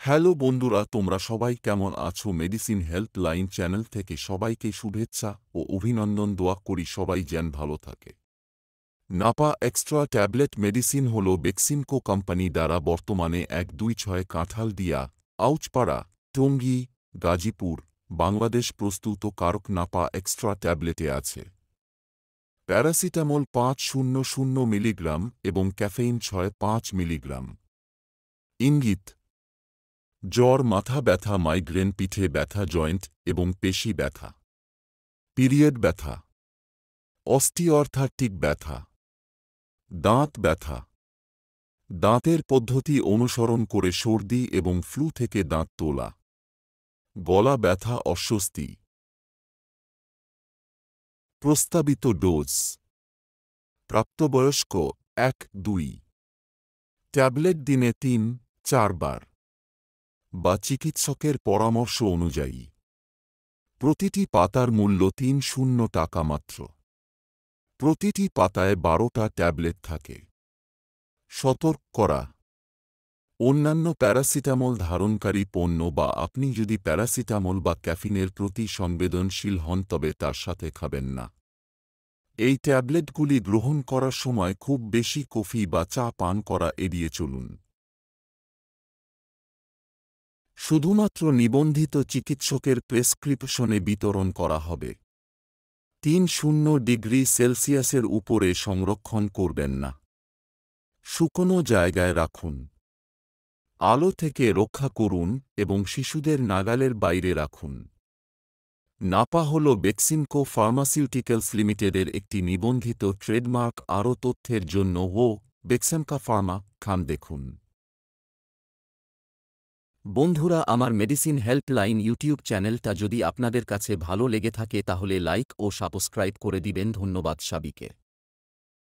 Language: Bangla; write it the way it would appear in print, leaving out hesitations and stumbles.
হ্যালো বন্ধুরা, তোমরা সবাই কেমন আছো? মেডিসিন হেল্পলাইন চ্যানেল থেকে সবাইকে শুভেচ্ছা ও অভিনন্দন। দোয়া করি সবাই যেন ভালো থাকে। নাপা এক্সট্রা ট্যাবলেট মেডিসিন হল বেক্সিমকো কোম্পানি দ্বারা বর্তমানে ১২৬ কাঁঠালদিয়া, আউচপাড়া, টঙ্গী, গাজীপুর, বাংলাদেশ প্রস্তুত কারক নাপা এক্সট্রা ট্যাবলেটে আছে প্যারাসিটামল ৫০০ মিলিগ্রাম এবং ক্যাফেইন ৬৫ মিলিগ্রাম। ইঙ্গিত: জ্বর, মাথা ব্যথা, মাইগ্রেন, পিঠে ব্যথা, জয়েন্ট এবং পেশি ব্যথা, পিরিয়ড ব্যথা, অস্টিওআর্থ্রাইটিক ব্যথা, দাঁত ব্যথা, দাঁতের পদ্ধতি অনুসরণ করে সর্দি এবং ফ্লু থেকে দাঁত তোলা, গলা ব্যথা, অস্বস্তি। প্রস্তাবিত ডোজ: প্রাপ্তবয়স্ক ১-২ ট্যাবলেট দিনে ৩-৪ বার বা চিকিৎসকের পরামর্শ অনুযায়ী। প্রতিটি পাতার মূল্য ৩০ টাকা মাত্র। প্রতিটি পাতায় ১২টা ট্যাবলেট থাকে। সতর্ক করা: অন্যান্য প্যারাসিটামল ধারণকারী পণ্য বা আপনি যদি প্যারাসিটামল বা ক্যাফিনের প্রতি সংবেদনশীল হন তবে তার সাথে খাবেন না। এই ট্যাবলেটগুলি গ্রহণ করার সময় খুব বেশি কফি বা চা পান করা এড়িয়ে চলুন। শুধুমাত্র নিবন্ধিত চিকিৎসকের প্রেসক্রিপশনে বিতরণ করা হবে। ৩০°C উপরে সংরক্ষণ করবেন না। শুকনো জায়গায় রাখুন। আলো থেকে রক্ষা করুন এবং শিশুদের নাগালের বাইরে রাখুন। নাপা হল বেক্সিমকো ফার্মাসিউটিক্যালস লিমিটেডের একটি নিবন্ধিত ট্রেডমার্ক। আরও তথ্যের জন্য বেক্সেমকা ফার্মা খান দেখুন। বন্ধুরা, আমার মেডিসিন হেল্পলাইন ইউটিউব চ্যানেলটা যদি আপনাদের কাছে ভালো লেগে থাকে তাহলে লাইক ও সাবস্ক্রাইব করে দিবেন। ধন্যবাদ সবাইকে।